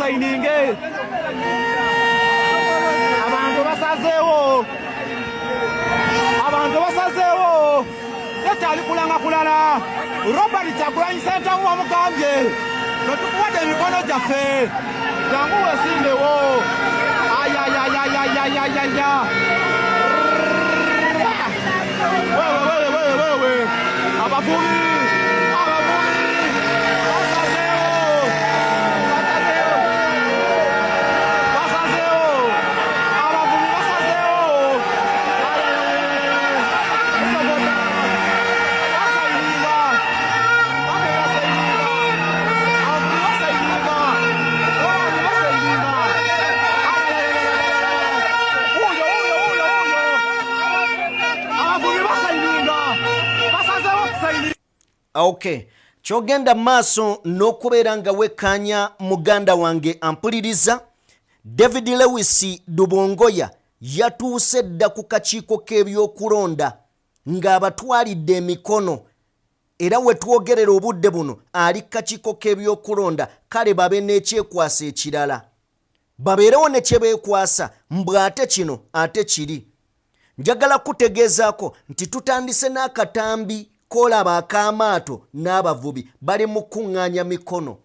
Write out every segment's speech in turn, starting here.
basayininge abantu basazeewo tekyali kulanga kulala Robert Kyagulanyi Ssentamu wamugambye tetukuwadde emikono gyaffe jangu weesimbewo ayayayayayayaya wewe abavubi Okay, kyogenda maaso n'okubeera nga wekkanya muganda wange ampuliriza. David Lewis Dubongoya yatuuse dda ku kakiiko k'ebyokulonda ng'abatwalidde emikono, era we twogerera obudde buno ali kakiiko k'ebyokulonda. Kale babe n'ekyekwasa ekirala, babeerewo ne kye beekwasa mbw ate kino ate kiri. Njagala kutegeezaako nti tutandise n'akatambi kolaba akamaato n'abavubi bali mu kuŋŋaanya mikono.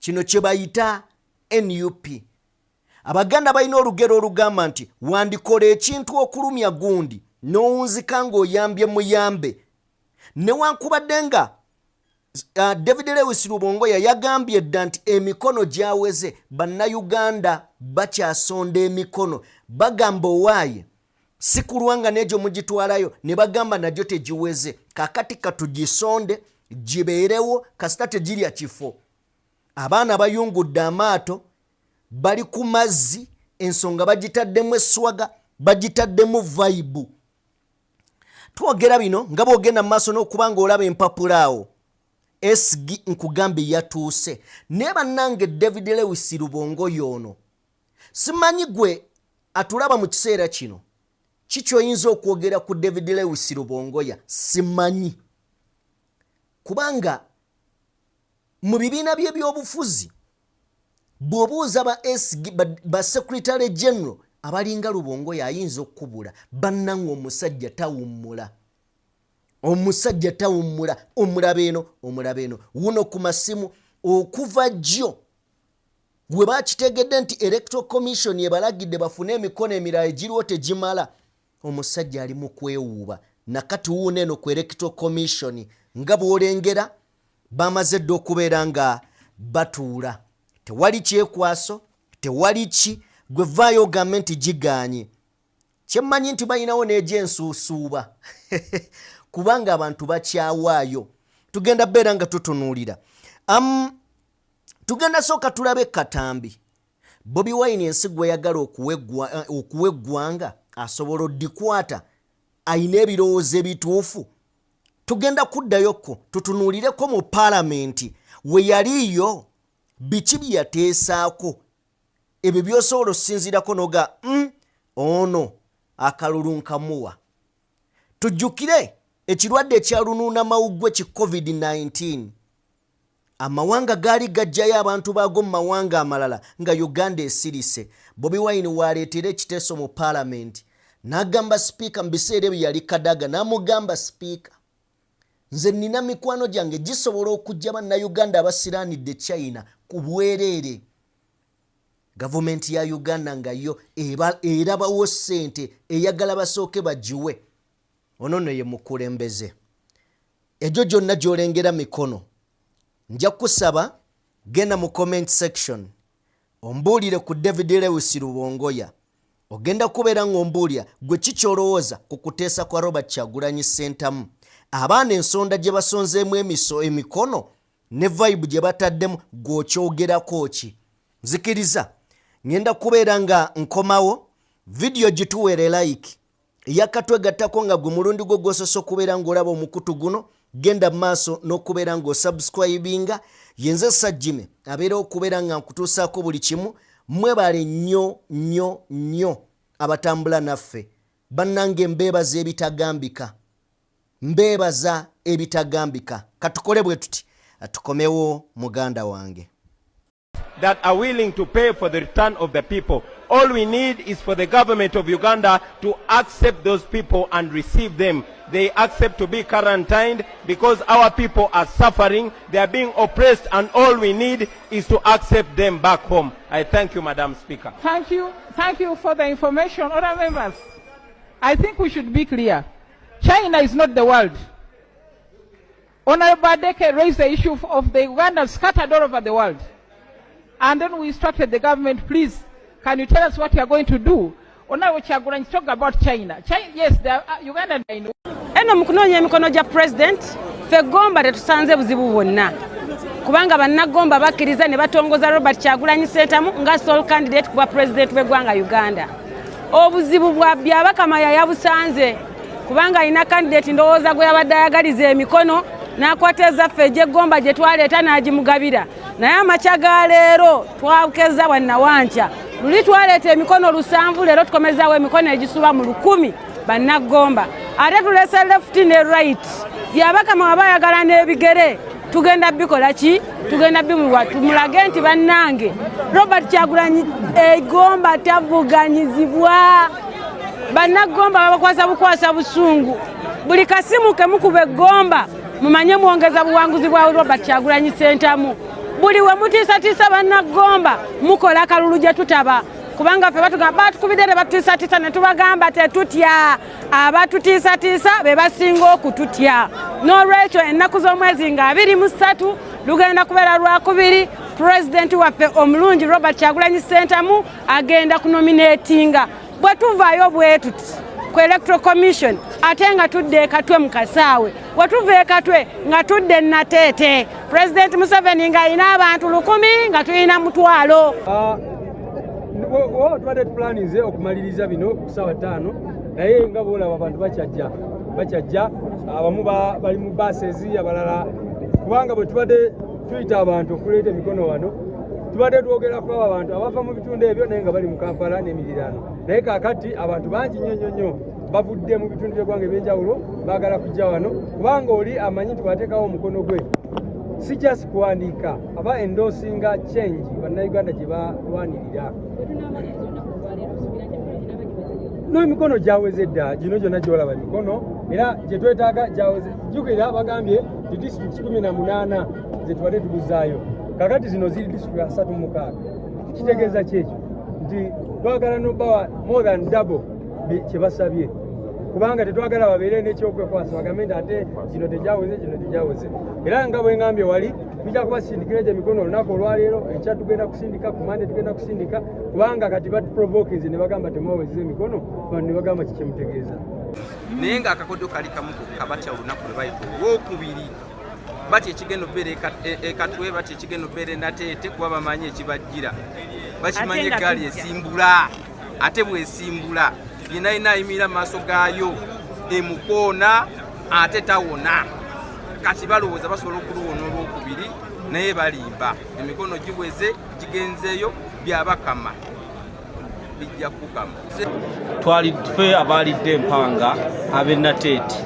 Kino kye bayita NUP. Abaganda balina olugero olugamba nti wandikola ekintu okulumya gundi n'owunzika ng'oyambye muyambe. Newankubadde nga David Lewis Dubongoya yagambye dda nti emikono gyaweze, bannayuganda bakyasonda emikono bagamba owaaye si kulwanga n'egyo mugitwalayo ne bagamba nagyo tegiweze. Kakati katugisonde gibeerewo kasita tegirya kifo. Abaana bayungudde amaato bali ku mazzi, ensonga bagitaddemu eswaga, bagitaddemu vibe. Twogera bino nga bwogenda mu maaso n'okubanga olaba empapula awo esigi nkugambye yatuuse. Naye bannange David Lewis Dubongoya ono simanyi gwe atulaba mu kiseera kino kiki oyinza okwogera ku David Lewis Dubongoya simanyi, kubanga mu bibiina by'ebyobufuzi bw'obuuza ba Secretary General abalinga Dubongoya ayinza okukubula bannange omusajja tawummula. Omusajja tawummula. Omulaba eno wuno ku masimu okuva jjo bwe bakitegedde nti Electoral Commission ebalagidde bafune emikono emirala egiriwo tegimala. Omusajja ali mu kwewuuba nakati wuuno eno ku Electoral Commission nga bw'olengera bamaze dda okubeera nga batuula. Tewali kyekwaso, tewali ki, gwe vaayo ogambe nti gigaanye. Kyemmanyi nti balinawo n'egyensuusuuba kubanga abantu bakyawaayo. Tugenda beera nga tutunuulira. Tugenda sooka tulabe katambi. Bobi Wine ensigo yagala okuwa eggwanga asobola oddikwata, ayina ebirowoozo ebituufu. Tugenda kuddayoko tutunuulireko mu paalamenti we yaliyo biki bye yateesaako, ebyo by'osobola okusinziirako noga ono akalulu nkamuwa. Tujjukire ekirwadde ekyalunuuna mawuggwe ki COVID-19. Amawanga gaali gajjayo abantu baago mu mawanga amalala nga Uganda esirise. Bobi Wine waleetera ekiteeso mu paalamenti n'agamba sipiika mu biseera ebyo yali Kadaga, n'amugamba sipiika, nze nina mikwano gyange gisobola okujja bannayuganda abasiraanidde China ku bwereere. Gavumenti ya Uganda nga yo erabawo ssente eyagala basooke bagiwe. Ono no ye mukulembeze. Egyo gyonna gy'olengera mikono. Nja kusaba genda mu comment section ombuulire ku David Lewis Dubongoya. Ogenda kubeera ng'ombuulira gwe kikyolowooza ku kuteesa kwa Robert Kyagulanyi Ssentamu. Abaana ensonda gye basonzeemu emikono ne vibe gye bataddemu gw'okyogerako ki. Nzikiriza ngenda kubeera nga nkomawo video gituweere like yakatwegattako nga gwe mulundi gwo gw'osoose okubeera ng'olaba omukutu guno. Genda maaso n'okubeera ng'osubscribinga. Yenze Sajjime abeera okubeera nga nkutuusaako buli kimu. Mwebale nnyo abatambula naffe. Bannange mbeebaza ebitagambika. Mbeebaza ebitagambika. Katukole bwe tuti atukomewo muganda wange. that are willing to pay for the return of the people. All we need is for the government of Uganda to accept those people and receive them. They accept to be quarantined because our people are suffering, they are being oppressed, and all we need is to accept them back home. I thank you, Madam Speaker. Thank you for the information. Honourable members, I think we should be clear. China is not the world. Honourable Badeke raised the issue of the Ugandans scattered all over the world. And then we instructed the government, please, can you tell us what you are going to do? Honourable Kyagulanyi talk about China. Yes, Uganda. Eno mukunoonya emikono gya president ffe gomba tetusanze buzibu bwonna kubanga bannagomba bakkiriza ne batongoza Robert Kyagulanyi Ssentamu nga sole candidate kuba president w'eggwanga Uganda. Obuzibu bwa byabakama yabusanze kubanga alina candidate ndowooza gwe yabadde ayagaliza emikono n'akwata ezaffe egy'eggomba gye twaleeta n'agimugabira. Naye amakya ga leero twakeza bannawanca luli twaleeta emikono 7 leero tukomezaawo emikono egisuba mu 1000 bannagomba. Ate tulese left ne right byabakama wabayagala n'ebigere tugenda bikola ki? Tugenda bimuwa tumulage nti bannange Robert Kyagulanyi egomba tavuganyizibwa. Bannagomba babakwasa bukwasa busungu buli kasimu ke mukube gomba mumanye muongeza buwanguzi bwa Robert Kyagulanyi Ssentamu. Buli we mutiisatiisa bannagomba mukola kalulu gye tutaba kubanga ffe batugamba batukubidde batutiisatiisa ne tubagamba tetutya. Abatutiisatiisa be basinga okututya. N'olwekyo ennaku z'omwezi nga 23 lugenda kubeera Lwakubiri pulezidenti waffe omulungi Robert Kyagulanyi Ssentamu agenda kunominatinga. Bwe tuvaayo bwe tuti ku electoral commission ate nga tudde ekatwe mu kasaawe. Bwe tuva ekatwe nga tudde Nateete President Museveni nga alina abantu 100 nga tulina 1,000. Tubadde tupulanize okumaliriza bino ku ssaawa 5 naye nga boolaba abantu bakyajja abamu bali mu basezi abalala kubanga bwe tubadde tuyita abantu okuleeta emikono wano tubadde twogera ku abantu abava mu bitundu ebyo naye nga bali mu Kampala n'emirirano. Naye kaakati abantu bangi nnyo bavudde mu bitundu by'eggwanga ebyenjawulo baagala kujja wano kubanga oli amanyi twateekawo omukono gwe si just kuwandiika aba endoosinga change bannayuganda gye balwanirira. N'emikono gyaweze dda gino gyonna gyolaba emikono era gye twetaaga gyaweze. Jjukira bagambye di district 18 ze tubadde tuguzaayo kakati zino ziri district 36. Kitegeeza kyekyo nti twagala n'obawa more than double kye basabye kubanga tetwagala babeere n'ekyokwekwasa bagambe nti ate kino tegyaweze. Era nga bwe ngambye wali tujja kubasindikira gye emikono olunaku olwaleero ekya tugenda kusindika ku Monday tugenda kusindika kubanga kati batuprovokinze ne bagamba temwaweze emikono bano ne bagamba kikyemutegeeza. Naye nga akakodyo kali kamu kokka batya olunaku lwe bayita Olwokubiri batya ekigenda obeera ekatwe batya ekigenda obeera Nateete kuba bamanyi ekibajjira bakimanye egaali esimbula ate bwesimbula yenayina ayimira mu maaso gaayo emukoona ate tawona. Kati balowooza basobola okuluwona Olwokubiri naye balimba emikono giweze gigenzeeyo byabakama bijja kukama. Twali ffe abalidde empanga ab'e Nateete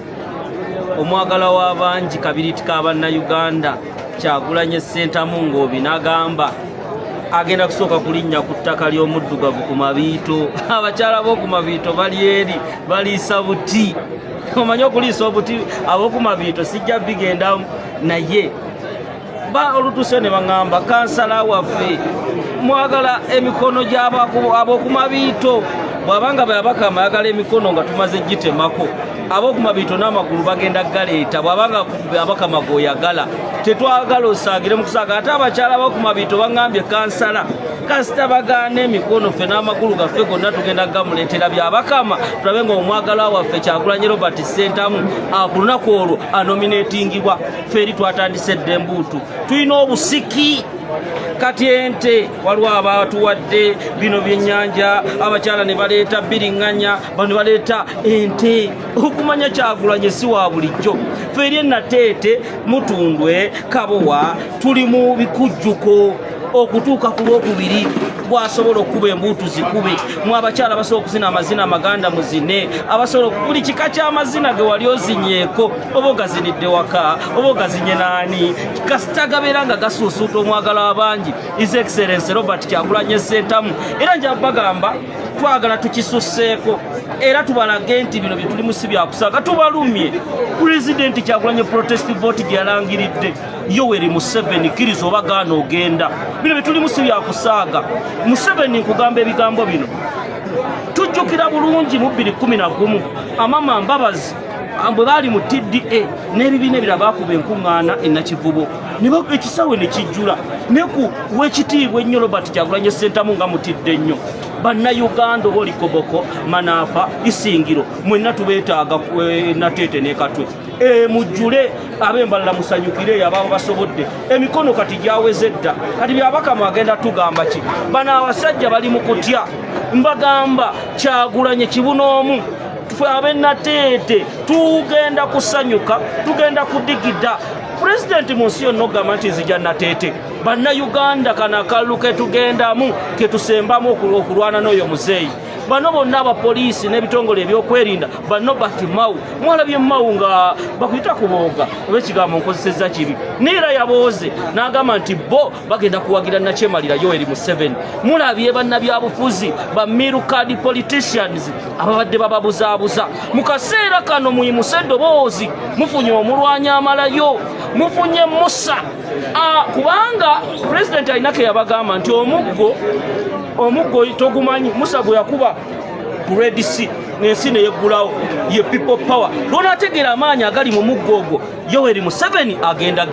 omwagala w'abangi kabiriti k'Abannayuganda Kyagulanyi Ssentamu ng'obi n'agamba agenda kusooka kulinnya ku ttaka ly'omuddugavu ku Mabiito. Abakyala b'oku Mabiito bali eri baliisa buti. Omanyi okuliisa obuti ab'oku Mabiito sijja bigenda naye olutuuse ne baŋŋamba kansala waffe mwagala emikono gy'ab'oku Mabiito bw'abanga bayabakama ayagala emikono nga tumaze gitemako ab'oku Mabiito n'amagulu bagenda galeeta bw'abanga abakama g'oyagala tetwagala osaagire mu kusaaga. Ate abakyala b'oku Mabiito baŋŋambye kansala kasita bagaana emikono ffe n'amagulu gaffe gonna tugenda gamuleetera byabakama tulabe nga omwagala waffe Kyagulanyi Robert Ssentamu ku lunaku olwo anominatingibwa. Ffe eri twatandise dda embuutu tulina obusiki kati ente waliwo abatuwadde bino byennyanja abakyala ne baleeta biriŋŋanya bano ne baleeta ente okumanya Kyagulanyi si wa bulijjo. Ffe eri Nateete Mutundwe Kabowa tuli mu bikujjuko okutuuka ku Lwokubiri bwasobola okuba embuutu zikube mu abakyala basobola okuzina amazina amaganda muzine abasobola buli kika ky'amazina ge wali ozinyeeko oba ogazinidde waka oba ogazinye naani kasita gabeera nga gasuusuuta omwagala abangi His Excellency Robert Kyagulanyi Ssentamu era nja bagamba twagala tukisusseeko era tubalage nti bino bye tulimu si byakusaaga tubalumye Pulezidenti Kyagulanyi protest vote gye yalangiridde Yoweri Museveni kkiriza oba gaana ogenda bino bye tulimu si byakusaaga Museveni nkugamba ebigambo bino tujjukira bulungi mu 2011 amama Mbabazi bwe baali mu TDA n'ebibiina ebirala baakuba enkuŋŋaana e Nakivubo ekisawe ne kijjula ne ku w'ekitiibwa ennyo Robert Kyagulanyi Ssentamu nga mutidde ennyo bannayuganda oba olikoboko manaafa isingiro mwenna tubeetaaga nateete n'ekatwe mujjule ab'embalala musanyukire abaabo basobodde emikono kati gyaweze dda kati byabakamu agenda tugamba ki bano abasajja bali mu kutya mbagamba Kyagulanyi kibunoomu tufe abennateete tugenda kusanyuka tugenda kudigida Pulezidenti mu nsi yonna ogamba nti nzija nateete bannayuganda kana akalulu ketugendamu ketusembamu okulwana n'oyo muzeeyi bano bonna abapoliisi n'ebitongole ebyokwerinda bano bati Mawu mwalabye Mawu nga bakuyita kubooga oba ekigambo nkozesezza kibi neera yabooze n'agamba nti bo bagenda kuwagira nakyemalira Yoweri Museveni mulabye bannabyabufuzi ba milkard politicians ababadde bababuzaabuza mu kaseera kano muyimuse eddoboozi mufunye omulwanyi amalayo mufunye Musa kubanga Pulezidenti alinako yabagamba nti omuggo togumanyi Musa gwe yakuba ku Red Sea n'ensi neyeggulawo ye people power lwonaategeera amaanyi agali mu muggo ogwo Yoweri Museveni agenda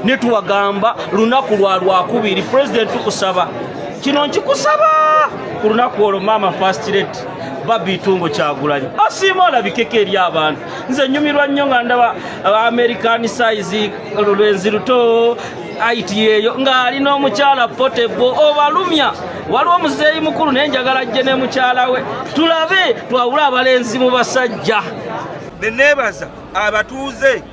ne tuwagamba lunaku lwakubiri Pulezidenti tukusaba kino nkikusaba ku lunaku olwo Maama First Lady Babi Tungo Kyagulanyi asiima olabikeko eri abantu nze nyumirwa nnyo nga ndaba American size lwenzi luto aiti eyo ng'alina omukyala Portable obalumya waliwo omuzeeyi mukulu naye njagala ajje ne mukyala we tulabe twawula abalenzi mu basajja neneebaza abatuuze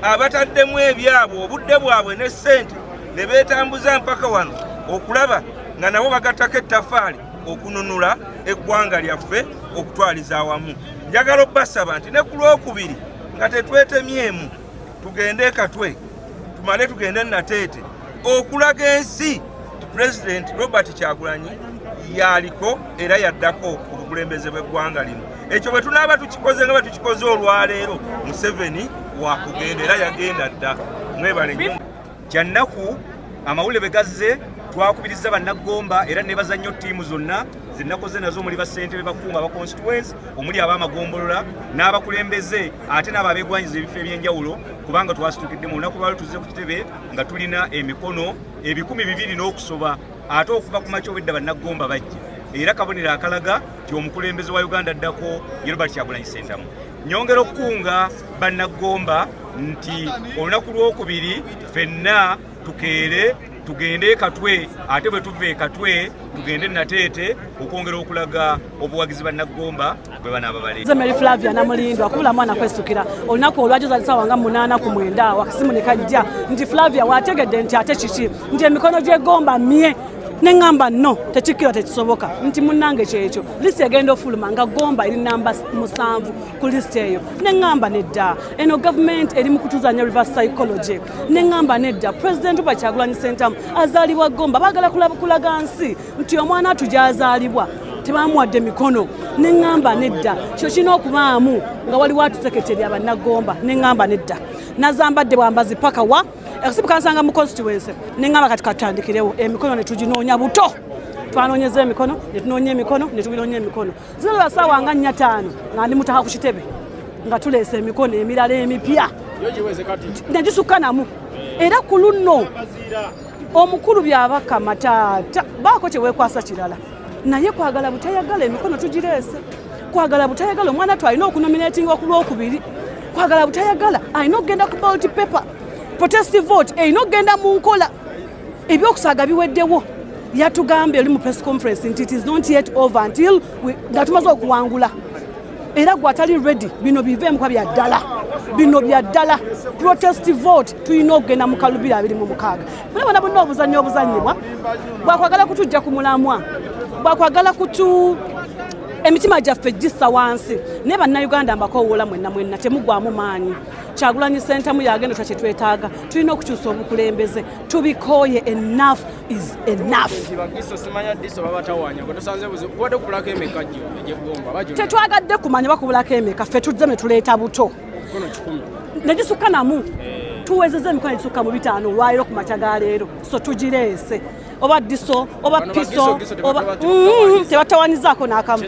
abataddemu ebyabwe obudde bwabwe ne ssente ne beetambuza mpaka wano okulaba nga nabo bagattako ettafaali okununula eggwanga lyaffe okutwaliza awamu njagala obbasaba nti ne ku lwokubiri nga tetwetemyemu tugende katwe tumale tugende nateete okulaga ensi Pulezidenti Robert Kyagulanyi yaliko era yaddako ku bukulembeze bw'eggwanga lino ekyo bwe tunaaba tukikoze nga bwe tukikoze olwaleero Museveni wakugenda era yagenda dda mwebale nnyo kyannaku amawulire begazze twakubiriza bannagomba era nebaza nnyo ttiimu zonna zinnakoze nazo omuli bassentebe bakunga aba constituents omuli ab'amagombolola n'abakulembeze ate n'abo abeegwanyiza ebifo ebyenjawulo kubanga twasitukidde mu lunaku lwali tuzze ku kitebe nga tulina emikono 200 n'okusoba ate okuva ku makya obwedda bannagomba bajja era kabonero akalaga ti omukulembeze wa Uganda addako Robert Kyagulanyi Ssentamu nyongera okukunga bannagomba nti olunaku lwokubiri ffenna tukeere tugende katwe ate bwe tuve katwe tugende nateete okwongera okulaga obuwagizi bannagomba bwe banaaba bale Zemeri Flavia namulindwa akubula mwana kwestukira olunaku olwajoza lisawa nga 8 ku 9 wakasimu ne kajja nti Flavia wategedde nti ate kiki nti emikono gy'egomba mye nengamba no tekikira tekisoboka nti munnange kyekyo lisi egenda ofuluma nga gomba eri namba 7 ku lisi eyo nengamba nedda eno government eri mu kutuzanya reverse psychology nengamba nedda President Robert Kyagulanyi Ssentamu azaalibwa gomba bagala kulaga nsi nti omwana atujazaalibwa tebamuwadde mikono nengamba nedda kyo kino okubaamu nga waliwo atuseketeri abannagomba nengamba nedda nazambadde bwambazi paka wa ekisibu kansanga mu constituency nengamba kati katandikirewo emikono ne tuginoonya buto twanonyeza emikono ne tunoonya emikono ne tuginoonya emikono zino basaawa nga 4-5 nga ndi mutaha ku kitebe nga tuleese emikono emirala emipya negisukanamu era ku luno omukulu byabaka mataata baako kyeweekwasa kirala naye kwagala butayagala emikono tugireese kwagala butayagala omwana twalina okunominatinga ku lwokubiri kwagala butayagala alina okugenda ku ballot paper protest vote erina okugenda mu nkola ebyokusaaga biweddewo yatugambye oli mu press conference nti it is not yet over until nga tumaze okuwangula era gwe atali ready bino biveemu kwa bya ddala bino bya ddala protest vote tulina okugenda mu kalubiri 26 fulabona bonna obuzannyo obuzannyibwa bwakwagala kutujja ku mulamwa bwakwagala kutu emitima gyaffe gissa wansi naye bannayuganda mbakowoola mwenna temugwamu maanyi Kyagulanyi Ssentamu yagenda kye twetaaga tulina okukyusa obukulembeze tubikooye enough is enough tetwagadde kumanya bakubulako emeka ffe tuzze ne tuleeta buto ne gisukka namu tuwezezza emikono egisukka mu 5 olwaliro ku makya ga leero so tugireese oba diso oba piso oba tebatawanizaako n'akamu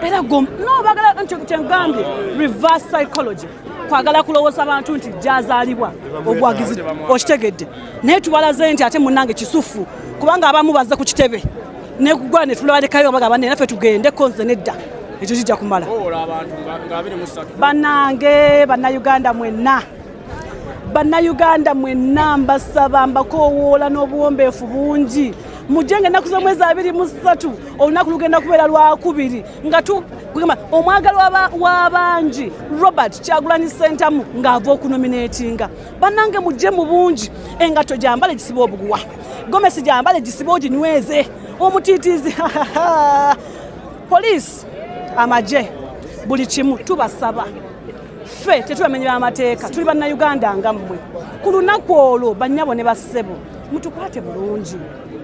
era no bagala kyengambye reverse psychology kwagala kulowooza abantu nti gyazaalibwa obwagizi okitegedde naye tubalaze nti ate munnange kisufu kubanga abamu bazze ku kitebe nekugwa ne tulabalekayo bagaba naffe tugende konze nedda ekyo kijja kumala bannange bannayuganda mwenna mbasaba mbakoowoola n'obuwombeefu bungi mujje ng'ennaku z'omwezi 23 olunaku lugenda kubeera lwakubiri nga tugamba omwagalwa w'abangi Robert Kyagulanyi Ssentamu ng'ava okunominatinga bannange mujje mu bungi engatto gyambale gisibe obuguwa gomesi gyambale gisibe oginyweze omutiitiizi poliisi amagye buli kimu tubasaba ffe tetubamenyera amateeka tuli bannayuganda nga mmwe ku lunaku olwo bannyabo ne bassebo mutukwate bulungi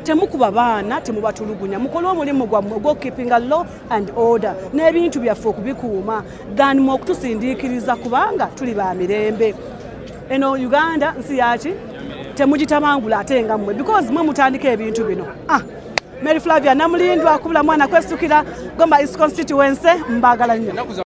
temukuba baana temubatulugunya mukole omulimu gwammwe ogw'okeepinga law and order n'ebintu byaffe okubikuuma than mu okutusindiikiriza kubanga tuli ba mirembe eno Uganda nsi yaki temugitamangula ate nga mmwe because mwe mutandika ebintu bino Mary Flavia Namulindwa akubula mwana kwestukira Gomba East Constituency mbagala nnyo